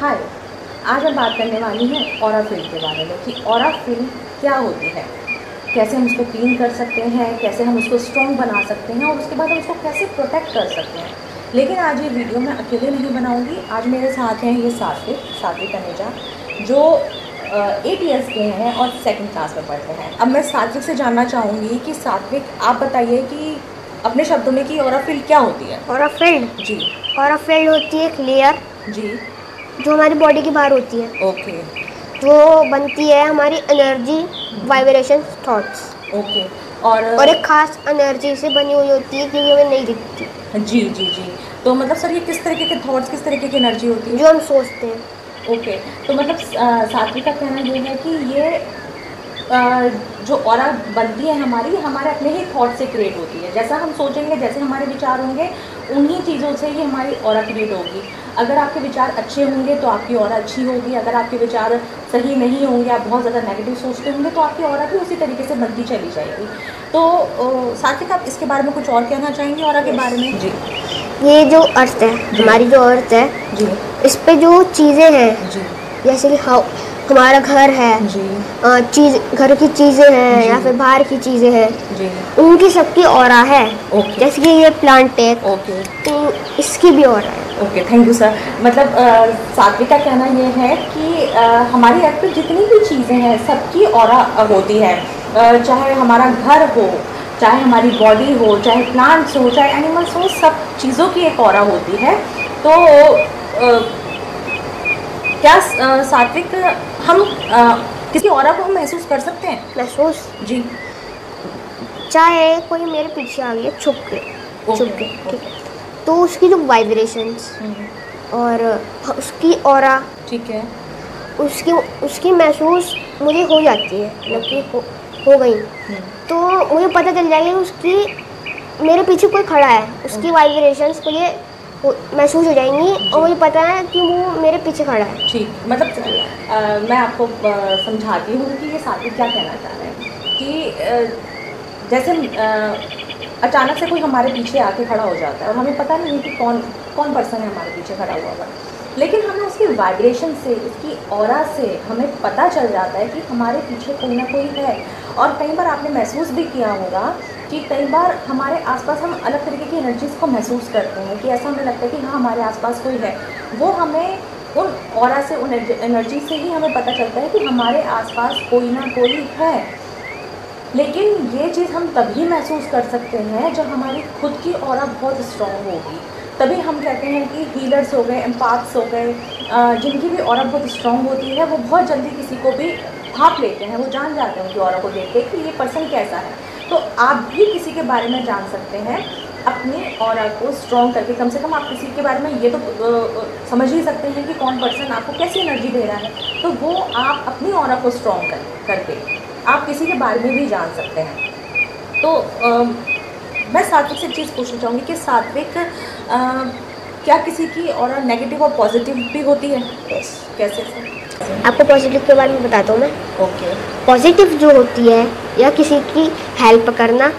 हाय, आज हम बात करने वाली हैं ऑरा फिल्म के बारे में कि ऑरा फिल्म क्या होती है, कैसे हम उसको क्लीन कर सकते हैं, कैसे हम उसको स्ट्रॉन्ग बना सकते हैं और उसके बाद हम उसको कैसे प्रोटेक्ट कर सकते हैं। लेकिन आज ये वीडियो मैं अकेले नहीं बनाऊंगी। आज मेरे साथ हैं ये सात्विक तनेजा जो 8 ईयर्स के हैं और 2nd क्लास में पढ़ते हैं। अब मैं सात्विक से जानना चाहूँगी कि सात्विक, आप बताइए कि अपने शब्दों में कि ऑरा फील्ड क्या होती है। ऑरा फील्ड जी। ऑरा फील्ड होती है एक लेयर जी। जो हमारी बॉडी के बाहर होती है। ओके। वो बनती है हमारी एनर्जी, वाइब्रेशन, थॉट्स। ओके। और एक खास एनर्जी से बनी हुई होती है क्योंकि हमें नहीं दिखती। जी जी जी। तो मतलब सर, ये किस तरीके के थॉट्स, किस तरीके की एनर्जी होती है जो हम सोचते हैं। ओके। तो मतलब सात्विक का कहना ये है कि ये जो ऑरा बनती है हमारे अपने ही थॉट से क्रिएट होती है। जैसा हम सोचेंगे, जैसे हमारे विचार होंगे, उन्हीं चीज़ों से ही हमारी ऑरा क्रिएट होगी। अगर आपके विचार अच्छे होंगे तो आपकी ऑरा अच्छी होगी। अगर आपके विचार सही नहीं होंगे, आप बहुत ज़्यादा नेगेटिव सोचते होंगे, तो आपकी ऑरा भी उसी तरीके से बनती चली जाएगी। तो सात्विक, आप इसके बारे में कुछ और कहना चाहेंगे ऑरा के बारे में? जी। ये जो अर्थ है, हमारी जो अर्थ है जी, इस पे जो चीज़ें हैं, जी, जैसे कि हमारा घर है, जी, घर की चीज़ें हैं या फिर बाहर की चीज़ें हैं, जी, उनकी सबकी ऑरा है। ओके। जैसे कि ये प्लांट है, ओके। तो इसकी भी ऑरा है। Okay, thank you sir. मतलब सात्विक का कहना ये है कि हमारी अर्थ पर जितनी भी चीज़ें हैं सबकी ऑरा होती है। चाहे हमारा घर हो, चाहे हमारी बॉडी हो, चाहे प्लांट्स हो, चाहे एनिमल्स हो, सब चीज़ों की एक ऑरा होती है। तो क्या सात्विक, हम किसी ऑरा को हम महसूस कर सकते हैं? महसूस, जी। चाहे कोई मेरे पीछे आ गया छुप के, ठीक है, तो उसकी जो वाइब्रेशंस और उसकी ऑरा, ठीक है, उसकी महसूस मुझे हो जाती है, मतलब कि हो गई, तो मुझे पता चल जाएगा कि उसकी मेरे पीछे कोई खड़ा है, उसकी वाइब्रेशंस मुझे महसूस हो जाएंगी और मुझे पता है कि वो मेरे पीछे खड़ा है। ठीक। मतलब मैं आपको समझाती हूँ कि ये सात्विक क्या कहना चाह रहे हैं कि जैसे अचानक से कोई हमारे पीछे आके खड़ा हो जाता है और हमें पता नहीं है कि कौन पर्सन है हमारे पीछे खड़ा हुआ हुआ, लेकिन हमें उसकी वाइब्रेशन से, उसकी ऑरा से हमें पता चल जाता है कि हमारे पीछे कोई ना कोई है। और कई बार आपने महसूस भी किया होगा कि कई बार हमारे आसपास हम अलग तरीके की एनर्जीज़ को महसूस करते हैं कि ऐसा हमें लगता है कि हाँ, हमारे आसपास कोई है। वो हमें उन ऑरा से, उन एनर्जी से ही हमें पता चलता है कि हमारे आसपास कोई ना कोई है। लेकिन ये चीज़ हम तभी महसूस कर सकते हैं जब हमारी खुद की ऑरा बहुत स्ट्रॉन्ग होगी। तभी हम कहते हैं कि हीलर्स हो गए, एम्पाथ्स हो गए, जिनकी भी ऑरा बहुत स्ट्रॉन्ग होती है, वो बहुत जल्दी किसी को भी भाप लेते हैं। वो जान जाते हैं उनकी ऑरा को देख के कि ये पर्सन कैसा है। तो आप भी किसी के बारे में जान सकते हैं अपनी ऑरा को स्ट्रॉन्ग करके। कम से कम आप किसी के बारे में ये तो समझ ही सकते हैं कि कौन पर्सन आपको कैसी एनर्जी दे रहा है। तो वो आप अपनी ऑरा को स्ट्रॉन्ग करके आप किसी के बारे में भी जान सकते हैं। तो मैं सात्विक से एक चीज़ पूछना चाहूँगी कि सात्विक, क्या किसी की ऑरा नेगेटिव और पॉजिटिव भी होती है? कैसे? आपको पॉजिटिव के बारे में बताता हूँ मैं। ओके। पॉजिटिव जो होती है, या किसी की हेल्प करना,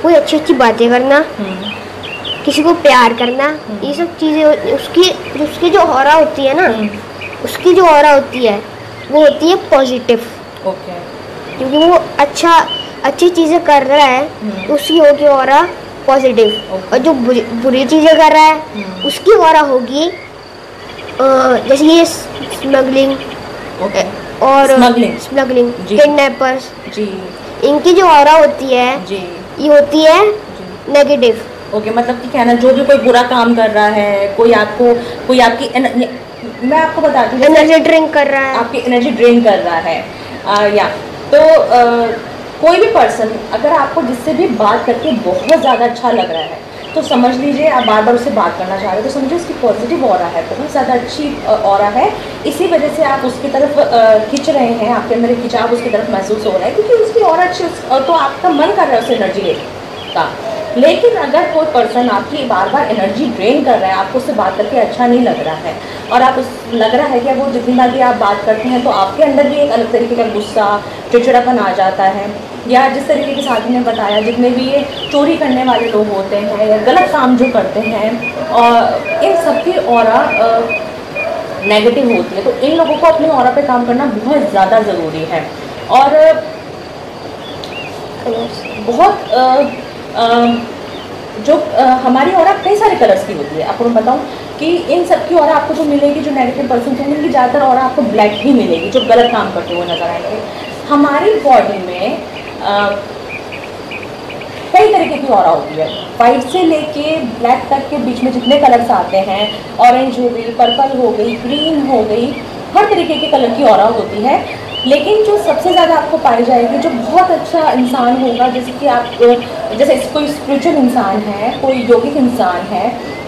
कोई अच्छी अच्छी बातें करना, किसी को प्यार करना, ये सब चीज़ें उसकी जो ऑरा होती है ना, उसकी जो ऑरा होती है वो होती है पॉजिटिव। ओके। क्योंकि वो अच्छी चीज़ें कर रहा है तो उसकी होगी ऑरा पॉजिटिव। और जो बुरी चीज़ें कर रहा है उसकी ऑरा होगी, जैसे ये स्मगलिंग और स्मगलिंग, किडनैपर्स, इनकी जो ऑरा होती है ये होती है नेगेटिव। ओके। मतलब कि कहना, जो भी कोई बुरा काम कर रहा है, कोई आपकी मैं आपको बताती हूँ, एनर्जी ड्रिंक कर रहा है, आपकी एनर्जी ड्रेन कर रहा है, या तो कोई भी पर्सन अगर आपको जिससे भी बात करके बहुत ज़्यादा अच्छा लग रहा है, तो समझ लीजिए आप बार बार उससे बात करना चाह रहे हो, तो समझिए उसकी पॉजिटिव ऑरा है, बहुत ज़्यादा अच्छी ऑरा है। इसी वजह से आप उसकी तरफ खिंच रहे हैं, आपके अंदर एक खिंचाव उसकी तरफ महसूस हो रहा है क्योंकि उसकी ऑरा अच्छी, तो आपका मन कर रहा है उससे एनर्जी लेने का। लेकिन अगर कोई पर्सन आपकी बार बार एनर्जी ड्रेन कर रहा है, आपको उससे बात करके अच्छा नहीं लग रहा है, और लग रहा है कि वो जितनी बार भी आप बात करते हैं तो आपके अंदर भी एक अलग तरीके का गुस्सा, चिड़चिड़ापन आ जाता है, या जिस तरीके के साथी ने बताया, जितने भी ये चोरी करने वाले लोग होते हैं या गलत काम जो करते हैं, और इन सब की ऑरा नेगेटिव होती है, तो इन लोगों को अपने ऑरा पे काम करना बहुत ज़्यादा ज़रूरी है। और बहुत हमारी ऑरा कई सारे कलर्स की होती है। आपको मैं बताऊं कि इन सब की ऑरा आपको जो मिलेगी, जो नेगेटिव पर्सन होंगे उनकी ज़्यादातर ऑरा आपको ब्लैक ही मिलेगी, जो गलत काम करते हुए नजर आएंगे। हमारी बॉडी में कई तरीके की ऑरा होती है, वाइट से लेके ब्लैक तक के बीच में जितने कलर्स आते हैं, ऑरेंज हो गई, पर्पल हो गई, ग्रीन हो गई, हर तरीके के कलर की ऑरा होती है। लेकिन जो सबसे ज़्यादा आपको पाई जाएगी, जो बहुत अच्छा इंसान होगा, जैसे कि आप जैसे कोई स्पिरिचुअल इंसान है, कोई योगिक इंसान है,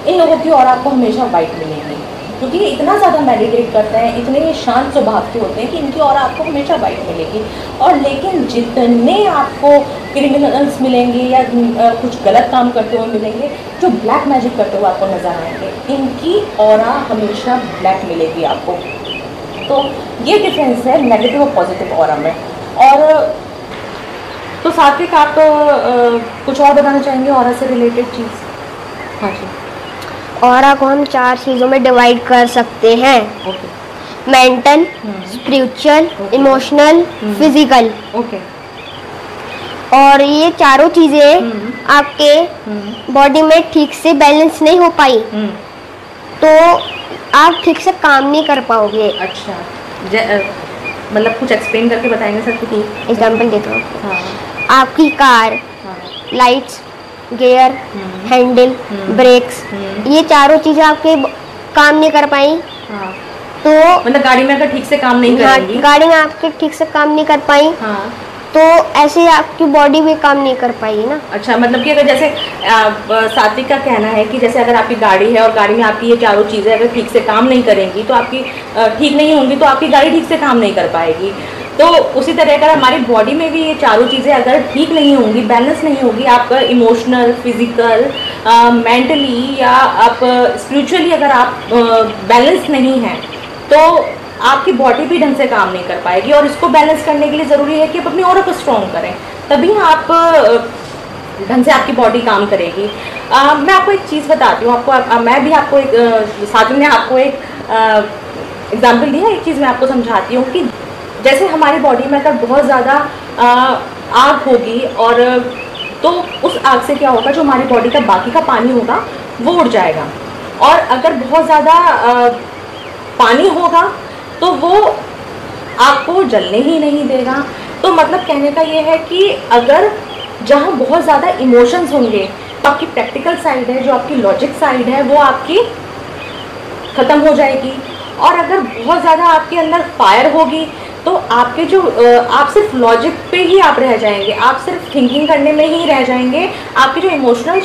इन लोगों की ऑरा आपको हमेशा वाइट मिलेगी, क्योंकि ये इतना ज़्यादा मेडिटेट करते हैं, इतने शांत स्वभाव के होते हैं कि इनकी ऑरा आपको हमेशा वाइट मिलेगी। और लेकिन जितने आपको क्रिमिनल्स मिलेंगे या कुछ गलत काम करते हुए मिलेंगे, जो ब्लैक मैजिक करते हुए आपको नजर आएंगे, इनकी ऑरा हमेशा ब्लैक मिलेगी आपको। तो ये डिफरेंस है नेगेटिव और पॉजिटिव ऑरा में। और तो सात्विक, आप कुछ और बताना चाहेंगे ऑरा से रिलेटेड चीज़? हाँ जी। ऑरा को हम 4 चीज़ों में डिवाइड कर सकते हैं। Okay. Mental, spiritual, emotional, physical. Okay. और ये चारों चीज़ें आपके बॉडी में ठीक से बैलेंस नहीं हो पाई तो आप ठीक से काम नहीं कर पाओगे। अच्छा, मतलब कुछ एक्सप्लेन करके बताएंगे सर? कुछ एग्जाम्पल देता हूँ। हाँ। आपकी car, lights, gear, handle, brakes, ये चारों चीज़ें आपके काम नहीं कर पाई। हाँ। तो मतलब गाड़ी में अगर ठीक से काम नहीं करेंगी, गाड़ी में आपके ठीक से काम नहीं कर पाई, हाँ, तो ऐसे आपकी बॉडी भी काम नहीं कर पाएगी ना। अच्छा, मतलब कि अगर जैसे सात्विक का कहना है कि जैसे अगर आपकी गाड़ी है और गाड़ी में आपकी ये चारों चीज़ें अगर ठीक से काम नहीं करेंगी तो आपकी ठीक नहीं होंगी, तो आपकी गाड़ी ठीक से काम नहीं कर पाएगी। तो उसी तरह अगर हमारी बॉडी में भी ये चारों चीज़ें अगर ठीक नहीं होंगी, बैलेंस नहीं होगी, आपका इमोशनल, फिजिकल, मेंटली या आप स्पिरिचुअली अगर आप बैलेंस नहीं हैं, तो आपकी बॉडी भी ढंग से काम नहीं कर पाएगी। और इसको बैलेंस करने के लिए ज़रूरी है कि आप अपनी ऑरा को स्ट्रॉन्ग करें, तभी आप ढंग से आपकी बॉडी काम करेगी। मैं आपको एक चीज़ बताती हूँ, मैं भी आपको एक साथ में आपको एक एग्जाम्पल दिया, एक चीज़ मैं आपको समझाती हूँ कि जैसे हमारी बॉडी में अगर बहुत ज़्यादा आग होगी, और तो उस आग से क्या होगा, जो हमारी बॉडी का बाकी का पानी होगा वो उड़ जाएगा। और अगर बहुत ज़्यादा पानी होगा तो वो आपको जलने ही नहीं देगा। तो मतलब कहने का ये है कि अगर जहाँ बहुत ज़्यादा इमोशंस होंगे तो आपकी प्रैक्टिकल साइड है, जो आपकी लॉजिक साइड है, वो आपकी ख़त्म हो जाएगी। और अगर बहुत ज़्यादा आपके अंदर फायर होगी तो आपके जो आप सिर्फ लॉजिक पे ही आप रह जाएंगे, आप सिर्फ थिंकिंग करने में ही रह जाएंगे। आपकी जो इमोशनल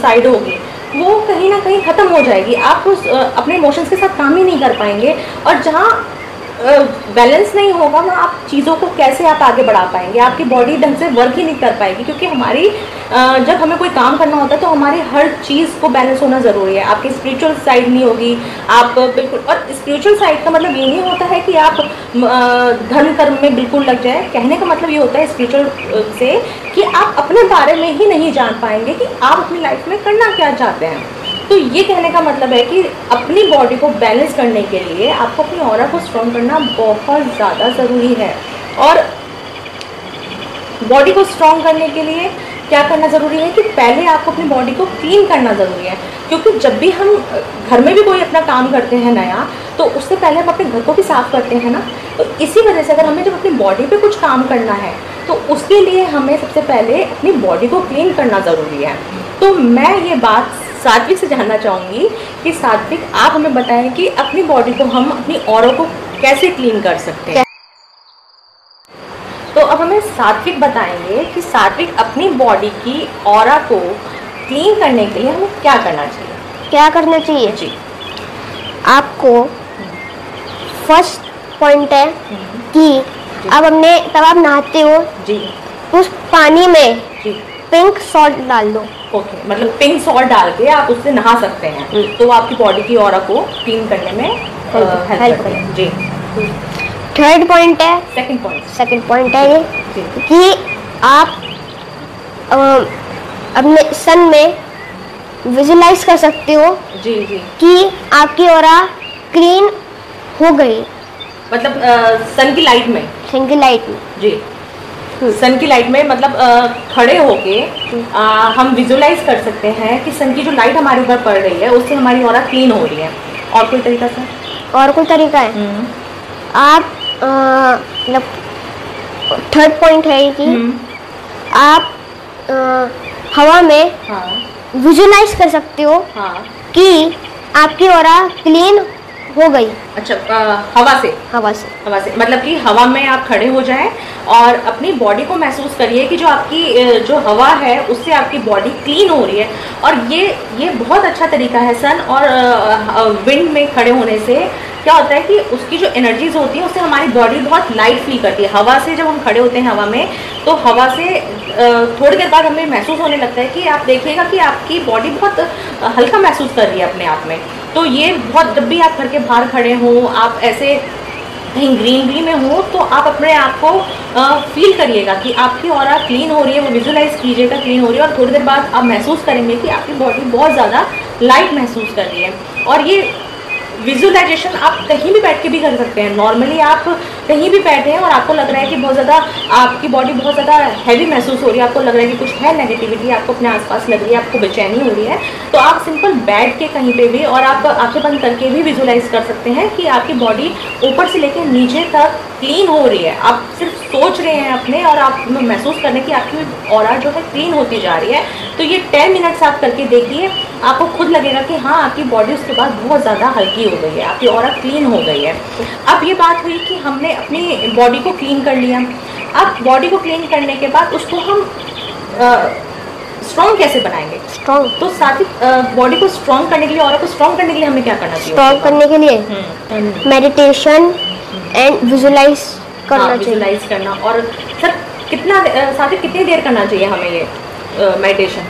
साइड होगी वो कहीं ना कहीं ख़त्म हो जाएगी, आप उस अपने इमोशंस के साथ काम ही नहीं कर पाएंगे। और जहाँ बैलेंस नहीं होगा वहाँ आप चीज़ों को कैसे आप आगे बढ़ा पाएंगे, आपकी बॉडी ढंग से वर्क ही नहीं कर पाएगी। क्योंकि हमारी जब हमें कोई काम करना होता है तो हमारी हर चीज़ को बैलेंस होना ज़रूरी है। आपकी स्पिरिचुअल साइड नहीं होगी, आप बिल्कुल, और स्पिरिचुअल साइड का मतलब ये नहीं होता है कि आप धर्म कर्म में बिल्कुल लग जाए। कहने का मतलब ये होता है स्पिरिचुअल से कि आप अपने बारे में ही नहीं जान पाएंगे कि आप अपनी लाइफ में करना क्या चाहते हैं। तो ये कहने का मतलब है कि अपनी बॉडी को बैलेंस करने के लिए आपको अपनी ऑरा को स्ट्रॉन्ग करना बहुत ज़्यादा ज़रूरी है। और बॉडी को स्ट्रॉन्ग करने के लिए क्या करना ज़रूरी है कि पहले आपको अपनी बॉडी को क्लीन करना ज़रूरी है। क्योंकि जब भी हम घर में भी कोई अपना काम करते हैं नया, तो उससे पहले हम अपने घर को भी साफ़ करते हैं ना। तो इसी वजह से अगर हमें जब अपनी बॉडी पे कुछ काम करना है तो उसके लिए हमें सबसे पहले अपनी बॉडी को क्लीन करना ज़रूरी है। तो मैं ये बात सात्विक से जानना चाहूँगी कि सात्विक, आप हमें बताएं कि अपनी बॉडी को हम अपनी ऑरा को कैसे क्लीन कर सकते हैं। तो अब हमें सात्विक बताएंगे कि सात्विक अपनी बॉडी की ऑरा को क्लीन करने के लिए हमें क्या करना चाहिए। क्या करना चाहिए जी, आपको फर्स्ट पॉइंट है कि अब हमने तब आप नहाते हो जी, उस पानी में जी, पिंक सॉल्ट डाल दो। ओके, मतलब पिंक सॉल्ट डाल के आप उससे नहा सकते हैं, तो वो आपकी बॉडी की ऑरा को क्लीन करने में हेल्प करते हैं। जी, थर्ड पॉइंट है, सेकंड पॉइंट है ये कि आप अपने सन में विजुलाइज कर सकते हो जी जी कि आपकी ऑरा क्लीन हो गई, मतलब सन की लाइट में, सन की लाइट में जी सन की लाइट में, मतलब खड़े होके हम विजुलाइज कर सकते हैं कि सन की जो लाइट हमारे ऊपर पड़ रही है उससे हमारी ऑरा क्लीन हो रही है। और कोई तरीका सर? और कोई तरीका है? आप मतलब थर्ड पॉइंट है कि आप हवा में विजुलाइज कर सकते हो कि आपकी ऑरा क्लीन हो गई। अच्छा, हवा से मतलब कि हवा में आप खड़े हो जाएं और अपनी बॉडी को महसूस करिए कि जो आपकी जो हवा है उससे आपकी बॉडी क्लीन हो रही है। और ये बहुत अच्छा तरीका है सन और विंड में खड़े होने से क्या होता है कि उसकी जो एनर्जीज होती है उससे हमारी बॉडी बहुत लाइट फील करती है। हवा से जब हम खड़े होते हैं हवा में, तो हवा से थोड़ी देर बाद हमें महसूस होने लगता है कि आप देखिएगा कि आपकी बॉडी बहुत हल्का महसूस कर रही है अपने आप में। तो ये बहुत, जब भी आप घर के बाहर खड़े हों, आप ऐसे कहीं ग्रीनरी में हो, तो आप अपने आप को फील करिएगा कि आपकी ऑरा क्लीन हो रही है, वो विजुलाइज कीजिएगा क्लीन हो रही है। और थोड़ी देर बाद आप महसूस करेंगे कि आपकी बॉडी बहुत ज़्यादा लाइट महसूस कर रही है। और ये विजुअलाइजेशन आप कहीं भी बैठ के भी कर सकते हैं। नॉर्मली आप कहीं भी बैठे हैं और आपको लग रहा है कि बहुत ज़्यादा आपकी बॉडी बहुत ज़्यादा हैवी महसूस हो रही है, आपको लग रहा है कि कुछ है नेगेटिविटी आपको अपने आसपास लग रही है, आपको बेचैनी हो रही है, तो आप सिंपल बैठ के कहीं पे भी और आप आंखें बंद करके भी विजुअलाइज कर सकते हैं कि आपकी बॉडी ऊपर से लेकर नीचे तक क्लीन हो रही है। आप सिर्फ सोच रहे हैं अपने और आप महसूस करने की आपकी ऑरा जो है क्लीन होती जा रही है। तो ये 10 मिनट्स आप करके देखिए, आपको खुद लगेगा कि हाँ, आपकी बॉडी उसके बाद बहुत ज़्यादा हल्की हो गई है, आपकी ऑरा क्लीन हो गई है। अब ये बात हुई कि हमने अपनी बॉडी को क्लीन कर लिया। अब बॉडी को क्लीन करने के बाद उसको हम स्ट्रॉन्ग कैसे बनाएंगे? स्ट्रॉन्ग तो साथ ही बॉडी को स्ट्रॉन्ग करने के लिए, ऑरा को स्ट्रॉन्ग करने के लिए हमें क्या करना चाहिए? स्ट्रॉन्ग करने के लिए मेडिटेशन एंड विजुलाइज करना चाहिए। विजुलाइज करना। और सर कितना साथ ही कितनी देर करना चाहिए हमें ये मेडिटेशन?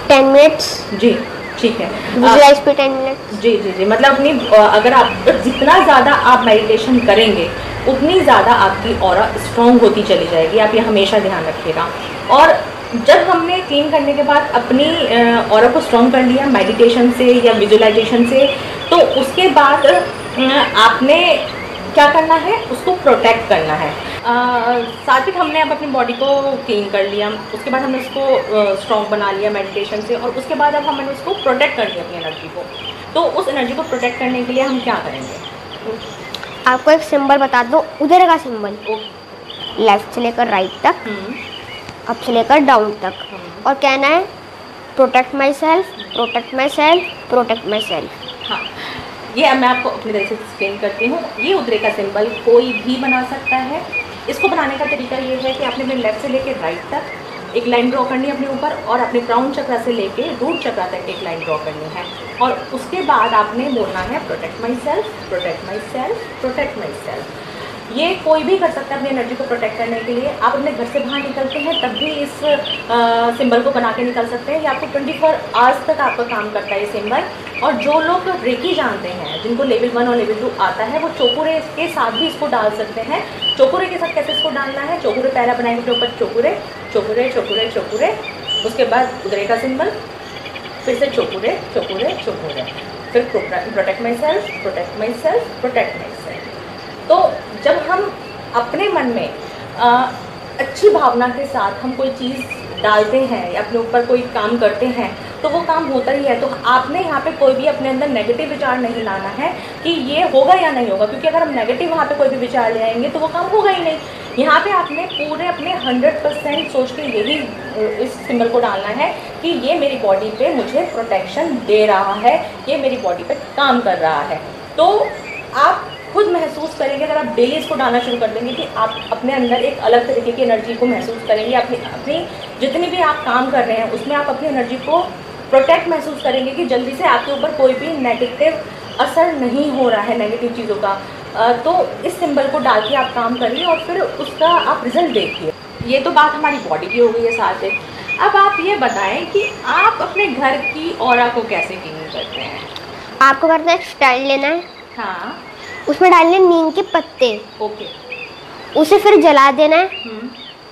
10 मिनट्स। जी ठीक है। विजुलाइज पे 10 मिनट। जी जी जी, मतलब अपनी अगर आप जितना ज़्यादा आप मेडिटेशन करेंगे उतनी ज़्यादा आपकी ऑरा स्ट्रॉन्ग होती चली जाएगी। आप ये हमेशा ध्यान रखिएगा। और जब हमने क्लीन करने के बाद अपनी ऑरा को स्ट्रॉन्ग कर लिया मेडिटेशन से या विजुलाइजेशन से, तो उसके बाद आपने क्या करना है? उसको प्रोटेक्ट करना है। साथ ही हमने अब अपनी बॉडी को क्लीन कर लिया, उसके बाद हमने उसको स्ट्रॉन्ग बना लिया मेडिटेशन से, और उसके बाद अब हमने उसको प्रोटेक्ट कर लिया अपनी एनर्जी को। तो उस एनर्जी को प्रोटेक्ट करने के लिए हम क्या करेंगे? आपको एक सिंबल बता दो, उधर का सिंबल, लेफ्ट से लेकर राइट तक, अप से लेकर डाउन तक, और कहना है protect my self, protect my self, protect my self. हाँ, ये मैं आपको अपनी तरह से एक्सप्लेन करती हूँ। ये उधरे का सिंबल कोई भी बना सकता है। इसको बनाने का तरीका ये है कि आपने अपने लेफ्ट से लेकर राइट तक एक लाइन ड्रॉ करनी है अपने ऊपर, और अपने क्राउन चक्र से लेके रूट चक्र तक एक लाइन ड्रॉ करनी है। और उसके बाद आपने बोलना है protect my self, protect my self, protect my self. ये कोई भी कर सकता है अपनी एनर्जी को प्रोटेक्ट करने के लिए। आप अपने घर से बाहर निकलते हैं तब भी इस सिंबल को बना के निकल सकते हैं। ये आपको 24 आवर्स तक आपका काम करता है ये सिंबल। और जो लोग रेकी जानते हैं, जिनको लेवल 1 और लेवल 2 आता है, वो चोकुरे के साथ भी इसको डाल सकते हैं। चोकुरे के साथ कैसे इसको डालना है? चोकुरे पहला बनाएंगे के ऊपर चोकुरे चोकुरे चोकुरे चोकुरे, उसके बाद उधरे का सिंबल, फिर से चोकुरे चोकुरे चोकुरे, फिर protect my self, protect my self, protect my self. तो जब हम अपने मन में अच्छी भावना के साथ हम कोई चीज़ डालते हैं या अपने ऊपर कोई काम करते हैं तो वो काम होता ही है। तो आपने यहाँ पे कोई भी अपने अंदर नेगेटिव विचार नहीं लाना है कि ये होगा या नहीं होगा, क्योंकि अगर हम नेगेटिव वहाँ पे कोई भी विचार ले आएंगे तो वो काम होगा ही नहीं। यहाँ पे आपने पूरे अपने 100% सोच के यही इस सिंबल को डालना है कि ये मेरी बॉडी पे मुझे प्रोटेक्शन दे रहा है, ये मेरी बॉडी पे काम कर रहा है। तो आप खुद महसूस करेंगे, अगर आप डेली इसको डालना शुरू कर देंगे, कि आप अपने अंदर एक अलग तरीके की एनर्जी को महसूस करेंगे। अपनी जितनी भी आप काम कर रहे हैं उसमें आप अपनी एनर्जी को प्रोटेक्ट महसूस करेंगे कि जल्दी से आपके ऊपर कोई भी नेगेटिव असर नहीं हो रहा है नेगेटिव चीज़ों का। तो इस सिंबल को डाल के आप काम करिए और फिर उसका आप रिजल्ट देखिए। ये तो बात हमारी बॉडी की हो गई है साथ में। अब आप ये बताएं कि आप अपने घर की ऑरा को कैसे क्लीन करते हैं? आपको करना है, स्टाइल लेना है, हाँ, उसमें डालने नीम के पत्ते, ओके, उसे फिर जला देना है,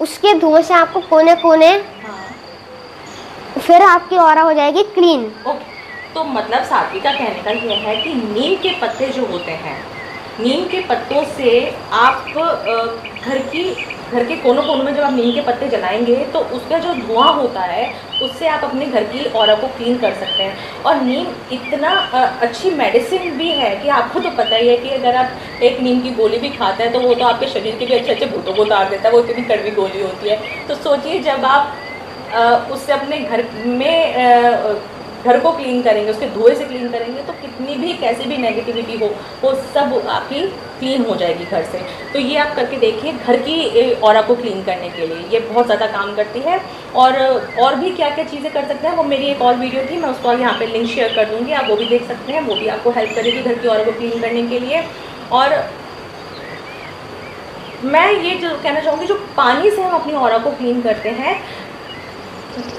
उसके धुएं से आपको कोने कोने, हाँ, फिर आपकी ऑरा हो जाएगी क्लीन। ओके। तो मतलब साथी का कहने का यह है कि नीम के पत्ते जो होते हैं नीम के पत्तों से आप घर के कोनों कोनों में जब आप नीम के पत्ते जलाएंगे तो उसका जो धुआं होता है उससे आप अपने घर की ऑरा को क्लीन कर सकते हैं। और नीम इतना अच्छी मेडिसिन भी है कि आपको तो पता ही है कि अगर आप एक नीम की गोली भी खाते हैं तो वो तो आपके शरीर के भी अच्छे अच्छे भूतों को उतार देता है, वो इतनी कड़वी गोली होती है। तो सोचिए जब आप उससे अपने घर को क्लीन करेंगे, उसके धुएं से क्लीन करेंगे, तो कितनी भी कैसी भी नेगेटिविटी हो वो सब आपकी क्लीन हो जाएगी घर से। तो ये आप करके देखिए घर की ऑरा को क्लीन करने के लिए, ये बहुत ज़्यादा काम करती है। और भी क्या क्या चीज़ें कर सकते हैं वो मेरी एक और वीडियो थी, मैं उसको यहाँ पे लिंक शेयर कर दूँगी, आप वो भी देख सकते हैं, वो भी आपको हेल्प करेगी घर की ऑरा को क्लीन करने के लिए। और मैं ये जो कहना चाहूँगी, जो पानी से हम अपनी ऑरा को क्लीन करते हैं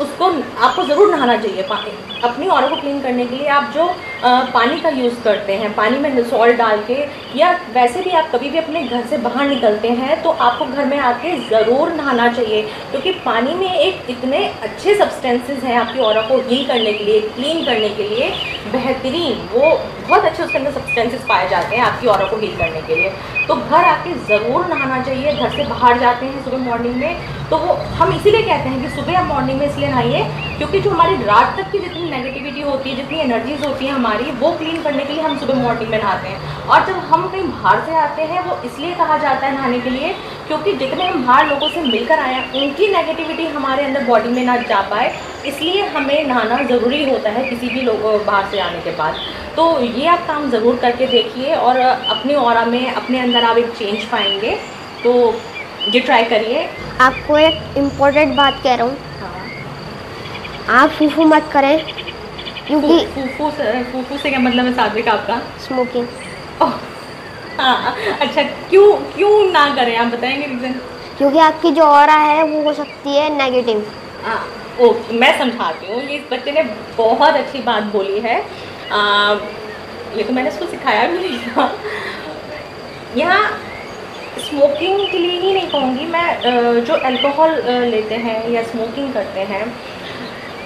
उसको आपको ज़रूर नहाना चाहिए। पानी अपनी ऑरा को क्लीन करने के लिए आप जो पानी का यूज़ करते हैं, पानी में सॉल्ट डाल के, या वैसे भी आप कभी भी अपने घर से बाहर निकलते हैं तो आपको घर में आके ज़रूर नहाना चाहिए, क्योंकि पानी में एक इतने अच्छे सब्सटेंसेस हैं आपकी ऑरा को हील करने के लिए, क्लीन करने के लिए बेहतरीन, वो बहुत अच्छे उसके अंदर सब्सटेंसेस पाए जाते हैं आपकी ऑरा को हील करने के लिए। तो घर आके ज़रूर नहाना चाहिए। घर से बाहर जाते हैं सुबह मॉर्निंग में तो वो हम इसीलिए कहते हैं कि सुबह या मॉर्निंग में इसलिए नहाइए क्योंकि जो हमारी रात तक की जितनी नेगेटिविटी होती है, जितनी एनर्जीज होती है हमारी, वो क्लीन करने के लिए हम सुबह मॉर्निंग में नहाते हैं। और जब हम कहीं बाहर से आते हैं वो इसलिए कहा जाता है नहाने के लिए क्योंकि जितने हम बाहर लोगों से मिलकर आए हैं उनकी नेगेटिविटी हमारे अंदर बॉडी में ना जा पाए, इसलिए हमें नहाना ज़रूरी होता है किसी भी लोग बाहर से आने के बाद। तो ये आप काम ज़रूर करके देखिए और अपनी ऑरा में अपने अंदर आप एक चेंज पाएंगे। तो ये ट्राई करिए। आपको एक इम्पोर्टेंट बात कह रहा हूँ, हाँ। आप फूफू मत करें क्योंकि फूफू से क्या मतलब है सात्विक आपका? स्मोकिंग। हाँ अच्छा, क्यों ना करें आप बताएंगे रीज़न? क्योंकि आपकी जो ऑरा है वो हो सकती है नेगेटिव। ओके, मैं समझाती हूँ। ये इस बच्चे ने बहुत अच्छी बात बोली है। ये तो मैंने इसको सिखाया भी नहीं था। यहाँ स्मोकिंग के लिए ही नहीं कहूँगी मैं, जो अल्कोहल लेते हैं या स्मोकिंग करते हैं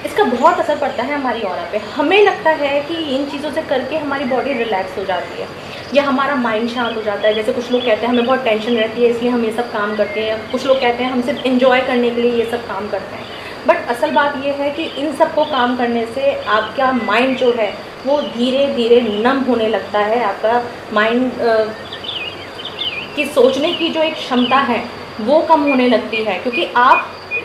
इसका बहुत असर पड़ता है हमारी ऑरा पे। हमें लगता है कि इन चीज़ों से करके हमारी बॉडी रिलैक्स हो जाती है या हमारा माइंड शांत हो जाता है। जैसे कुछ लोग कहते हैं हमें बहुत टेंशन रहती है इसलिए हम ये सब काम करते हैं, कुछ लोग कहते हैं हम सिर्फ एंजॉय करने के लिए ये सब काम करते हैं। बट असल बात ये है कि इन सब को काम करने से आपका माइंड जो है वो धीरे धीरे नम होने लगता है। आपका माइंड की सोचने की जो एक क्षमता है वो कम होने लगती है, क्योंकि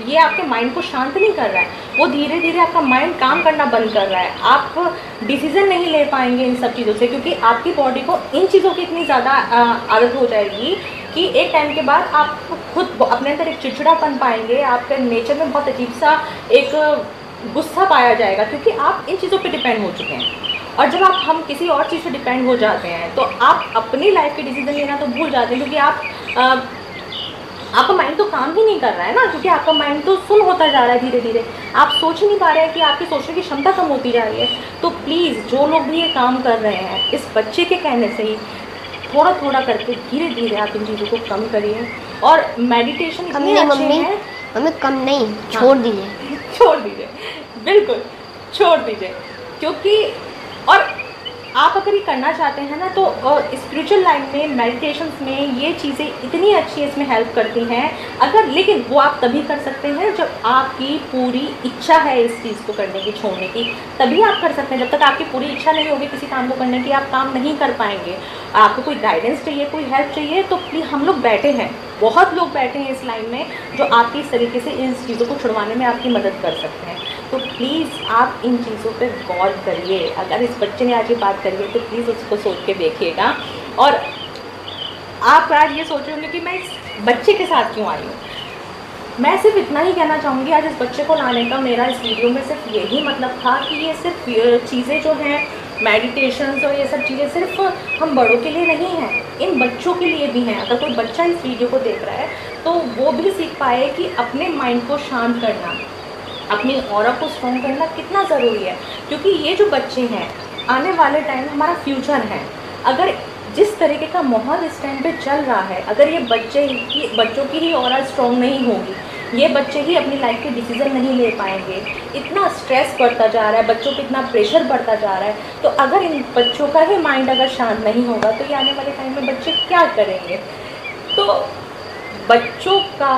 ये आपके माइंड को शांत नहीं कर रहा है, वो धीरे धीरे आपका माइंड काम करना बंद कर रहा है। आप डिसीज़न नहीं ले पाएंगे इन सब चीज़ों से, क्योंकि आपकी बॉडी को इन चीज़ों की इतनी ज़्यादा आदत हो जाएगी कि एक टाइम के बाद आप खुद अपने अंदर एक चिड़चिड़ापन पाएंगे, आपके नेचर में बहुत अजीब सा एक गुस्सा पाया जाएगा, क्योंकि आप इन चीज़ों पे डिपेंड हो चुके हैं। और जब हम किसी और चीज़ पे डिपेंड हो जाते हैं तो आप अपनी लाइफ के डिसीजन लेना तो भूल जाते हैं, क्योंकि आपका माइंड तो काम ही नहीं कर रहा है ना, क्योंकि आपका माइंड तो सुन होता जा रहा है धीरे धीरे, आप सोच नहीं पा रहे हैं कि आपकी सोचने की क्षमता कम होती जा रही है। तो प्लीज़ जो लोग भी ये काम कर रहे हैं, इस बच्चे के कहने से ही थोड़ा थोड़ा करके धीरे धीरे आप इन चीज़ों को कम करिए। और मेडिटेशन इतने अच्छे हैं। हमें कम नहीं, छोड़ दीजिए। छोड़ दीजिए, बिल्कुल छोड़ दीजिए, क्योंकि और आप अगर ये करना चाहते हैं ना तो स्पिरिचुअल लाइन में, मेडिटेशंस में ये चीज़ें इतनी अच्छी इसमें हेल्प करती हैं। अगर लेकिन वो आप तभी कर सकते हैं जब आपकी पूरी इच्छा है इस चीज़ को करने की, छोड़ने की, तभी आप कर सकते हैं। जब तक आपकी पूरी इच्छा नहीं होगी किसी काम को करने की, आप काम नहीं कर पाएंगे। आपको कोई गाइडेंस चाहिए, कोई हेल्प चाहिए, तो प्लीज़ हम लोग बैठे हैं, बहुत लोग बैठे हैं इस लाइन में जो आपकी इस तरीके से इन चीज़ों को छुड़वाने में आपकी मदद कर सकते हैं। तो प्लीज़ आप इन चीज़ों पे गौर करिए। अगर इस बच्चे ने आज ये बात करी है तो प्लीज़ उसको सोच के देखिएगा। और आप आज ये सोच रहे होंगे कि मैं इस बच्चे के साथ क्यों आई हूँ। मैं सिर्फ इतना ही कहना चाहूँगी, आज इस बच्चे को लाने का मेरा इस वीडियो में सिर्फ यही मतलब था कि ये सिर्फ चीज़ें जो हैं मेडिटेशंस और ये सब चीज़ें सिर्फ हम बड़ों के लिए नहीं हैं, इन बच्चों के लिए भी हैं। अगर कोई बच्चा इस वीडियो को देख रहा है तो वो भी सीख पाए कि अपने माइंड को शांत करना, अपनी ऑरा को स्ट्रॉन्ग करना कितना ज़रूरी है। क्योंकि ये जो बच्चे हैं आने वाले टाइम हमारा फ्यूचर है। अगर जिस तरीके का माहौल इस टाइम पे चल रहा है, अगर ये बच्चों की ही ऑरा स्ट्रॉन्ग नहीं होगी, ये बच्चे ही अपनी लाइफ के डिसीज़न नहीं ले पाएंगे। इतना स्ट्रेस बढ़ता जा रहा है, बच्चों पे इतना प्रेशर बढ़ता जा रहा है। तो अगर इन बच्चों का ही माइंड अगर शांत नहीं होगा तो ये आने वाले टाइम में बच्चे क्या करेंगे। तो बच्चों का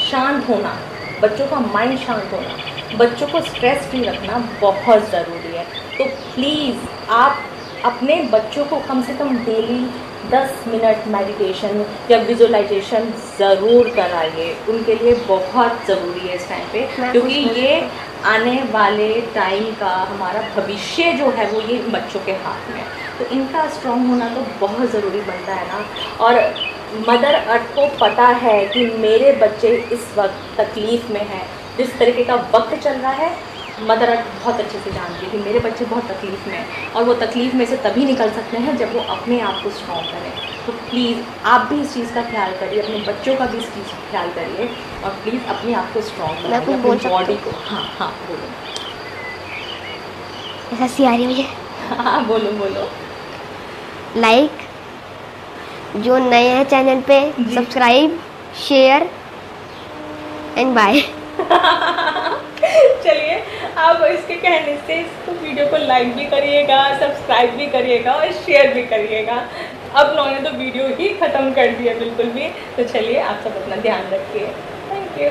शांत होना, बच्चों का माइंड शांत होना, बच्चों को स्ट्रेस फ्री रखना बहुत ज़रूरी है। तो प्लीज़ आप अपने बच्चों को कम से कम डेली 10 मिनट मेडिटेशन या विजुअलाइजेशन ज़रूर कराइए। उनके लिए बहुत ज़रूरी है इस टाइम पे, क्योंकि ये आने वाले टाइम का हमारा भविष्य जो है वो ये बच्चों के हाथ में है। तो इनका स्ट्रॉन्ग होना तो बहुत ज़रूरी बनता है ना। और मदर अर्थ को पता है कि मेरे बच्चे इस वक्त तकलीफ़ में हैं। जिस तरीके का वक्त चल रहा है, मदर अर्थ बहुत अच्छे से जानती है कि मेरे बच्चे बहुत तकलीफ़ में हैं, और वो तकलीफ़ में से तभी निकल सकते हैं जब वो अपने आप को स्ट्रॉन्ग करें। तो प्लीज़ आप भी इस चीज़ का ख्याल करिए, अपने बच्चों का भी इस चीज़ का ख्याल करिए, और प्लीज़ अपने आप को स्ट्रॉन्ग बनाइए, अपनी बॉडी को। हाँ हाँ बोलो। हंसी आ रही है मुझे। हाँ बोलो बोलो। लाइक, जो नए हैं चैनल पे सब्सक्राइब, शेयर एंड बाय। चलिए, आप इसके कहने से इसको वीडियो को लाइक भी करिएगा, सब्सक्राइब भी करिएगा और शेयर भी करिएगा। अब उन्होंने तो वीडियो ही ख़त्म कर दिया बिल्कुल भी। तो चलिए, आप सब अपना ध्यान रखिए। Thank you.